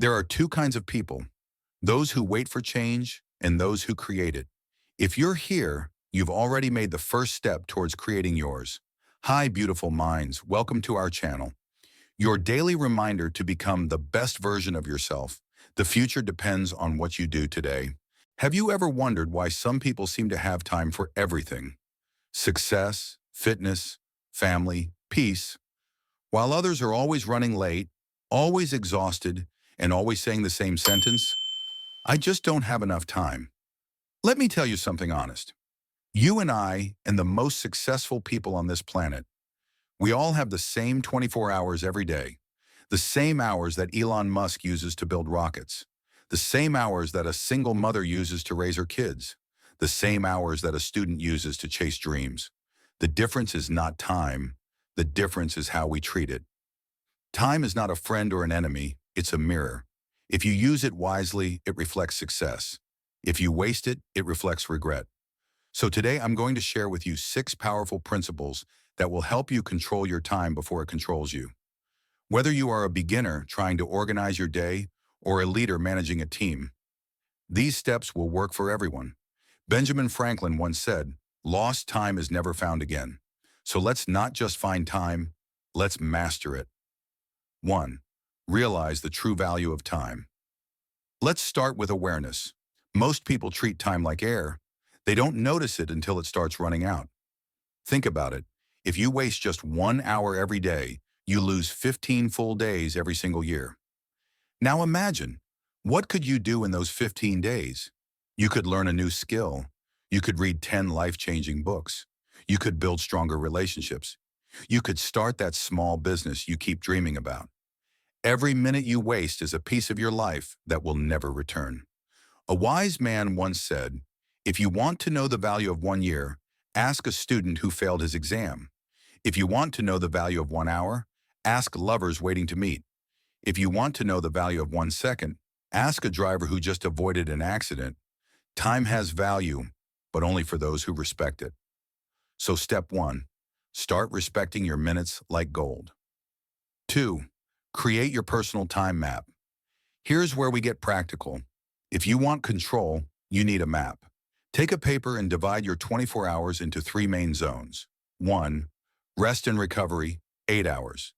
There are two kinds of people, those who wait for change and those who create it. If you're here, you've already made the first step towards creating yours. Hi, beautiful minds. Welcome to our channel. Your daily reminder to become the best version of yourself. The future depends on what you do today. Have you ever wondered why some people seem to have time for everything? Success, fitness, family, peace, while others are always running late, always exhausted, and always saying the same sentence, I just don't have enough time. Let me tell you something honest. You and I and the most successful people on this planet, we all have the same 24 hours every day, the same hours that Elon Musk uses to build rockets, the same hours that a single mother uses to raise her kids, the same hours that a student uses to chase dreams. The difference is not time. The difference is how we treat it. Time is not a friend or an enemy, it's a mirror. If you use it wisely, it reflects success. If you waste it, it reflects regret. So today I'm going to share with you 6 powerful principles that will help you control your time before it controls you. Whether you are a beginner trying to organize your day or a leader managing a team, these steps will work for everyone. Benjamin Franklin once said, "Lost time is never found again." So let's not just find time, let's master it. 1. Realize the true value of time. Let's start with awareness. Most people treat time like air. They don't notice it until it starts running out. Think about it. If you waste just 1 hour every day, you lose 15 full days every single year. Now imagine, what could you do in those 15 days? You could learn a new skill. You could read 10 life-changing books. You could build stronger relationships. You could start that small business you keep dreaming about. Every minute you waste is a piece of your life that will never return. A wise man once said, if you want to know the value of 1 year, ask a student who failed his exam. If you want to know the value of 1 hour, ask lovers waiting to meet. If you want to know the value of 1 second, ask a driver who just avoided an accident. Time has value, but only for those who respect it. So step 1, start respecting your minutes like gold. 2, create your personal time map. Here's where we get practical. If you want control, you need a map. Take a paper and divide your 24 hours into 3 main zones. 1, rest and recovery, 8 hours.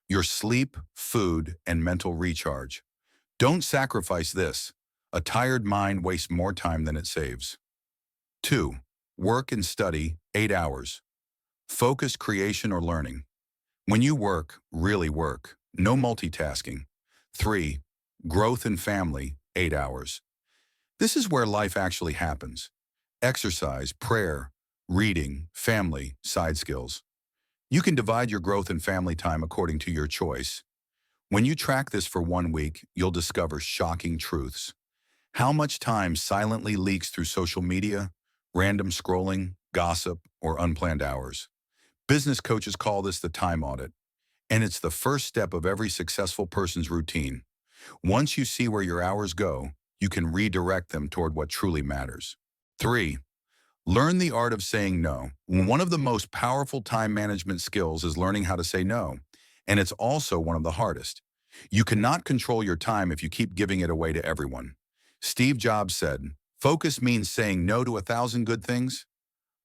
Your sleep, food, and mental recharge. Don't sacrifice this. A tired mind wastes more time than it saves. 2, work and study, 8 hours. Focus, creation, or learning. When you work, really work. No multitasking. 3, growth and family, 8 hours. This is where life actually happens. Exercise, prayer, reading, family, side skills. You can divide your growth and family time according to your choice. When you track this for 1 week, you'll discover shocking truths. How much time silently leaks through social media, random scrolling, gossip, or unplanned hours. Business coaches call this the time audit, and it's the first step of every successful person's routine. Once you see where your hours go, you can redirect them toward what truly matters. 3, learn the art of saying no. One of the most powerful time management skills is learning how to say no, and it's also one of the hardest. You cannot control your time if you keep giving it away to everyone. Steve Jobs said, "Focus means saying no to 1,000 good things."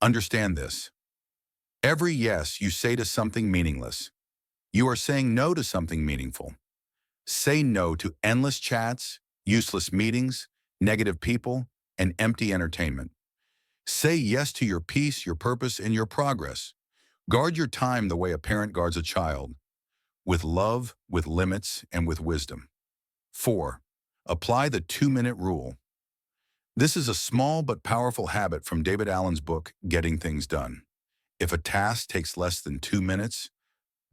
Understand this. Every yes you say to something meaningless, you are saying no to something meaningful. Say no to endless chats, useless meetings, negative people, and empty entertainment. Say yes to your peace, your purpose, and your progress. Guard your time the way a parent guards a child, with love, with limits, and with wisdom. 4, apply the 2-minute rule. This is a small but powerful habit from David Allen's book, Getting Things Done. If a task takes less than 2 minutes,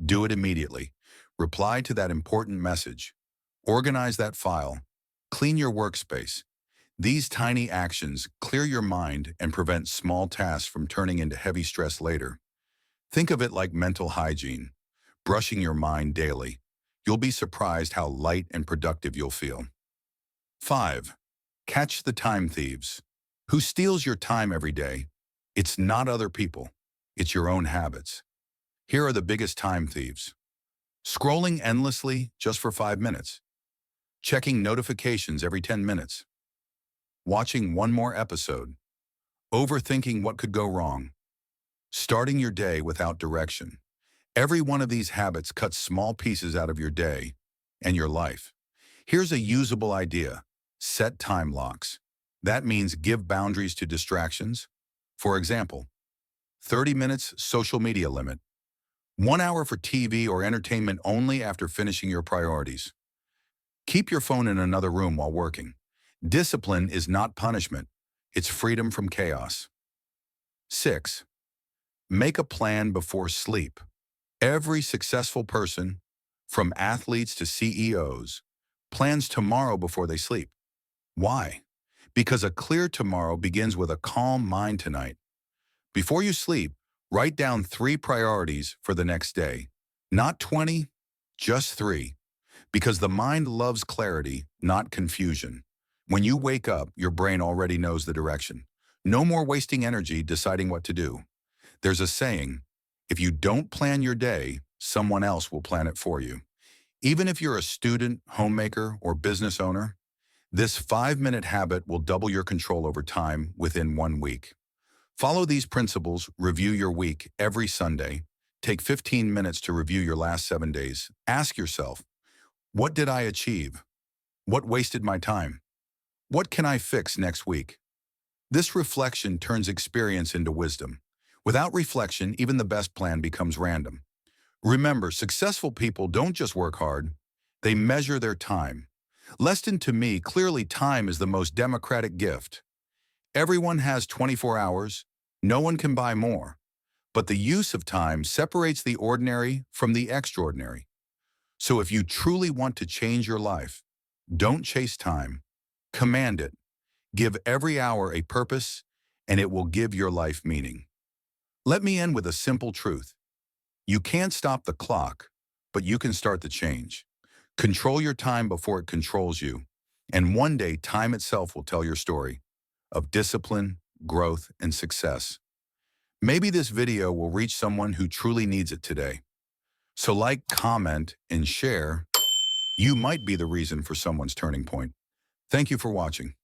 do it immediately. Reply to that important message. Organize that file. Clean your workspace. These tiny actions clear your mind and prevent small tasks from turning into heavy stress later. Think of it like mental hygiene, brushing your mind daily. You'll be surprised how light and productive you'll feel. 5, catch the time thieves. Who steals your time every day? It's not other people. It's your own habits. Here are the biggest time thieves. Scrolling endlessly just for 5 minutes. checking notifications every 10 minutes, watching one more episode, overthinking what could go wrong, starting your day without direction. Every one of these habits cuts small pieces out of your day and your life. Here's a usable idea. Set time locks. That means give boundaries to distractions. For example, 30 minutes social media limit, 1 hour for TV or entertainment only after finishing your priorities. Keep your phone in another room while working. Discipline is not punishment. It's freedom from chaos. 6. Make a plan before sleep. Every successful person, from athletes to CEOs, plans tomorrow before they sleep. Why? Because a clear tomorrow begins with a calm mind tonight. Before you sleep, write down 3 priorities for the next day. Not 20, just 3. Because the mind loves clarity, not confusion. When you wake up, your brain already knows the direction. No more wasting energy deciding what to do. There's a saying, if you don't plan your day, someone else will plan it for you. Even if you're a student, homemaker, or business owner, this 5-minute habit will double your control over time within 1 week. Follow these principles, review your week every Sunday. Take 15 minutes to review your last 7 days. Ask yourself, what did I achieve? What wasted my time? What can I fix next week? This reflection turns experience into wisdom. Without reflection, even the best plan becomes random. Remember, successful people don't just work hard, they measure their time. Lesson to me, clearly time is the most democratic gift. Everyone has 24 hours, no one can buy more. But the use of time separates the ordinary from the extraordinary. So if you truly want to change your life, don't chase time, command it. Give every hour a purpose, and it will give your life meaning. Let me end with a simple truth. You can't stop the clock, but you can start the change. Control your time before it controls you, and one day time itself will tell your story of discipline, growth, and success. Maybe this video will reach someone who truly needs it today. So like, comment, and share. You might be the reason for someone's turning point. Thank you for watching.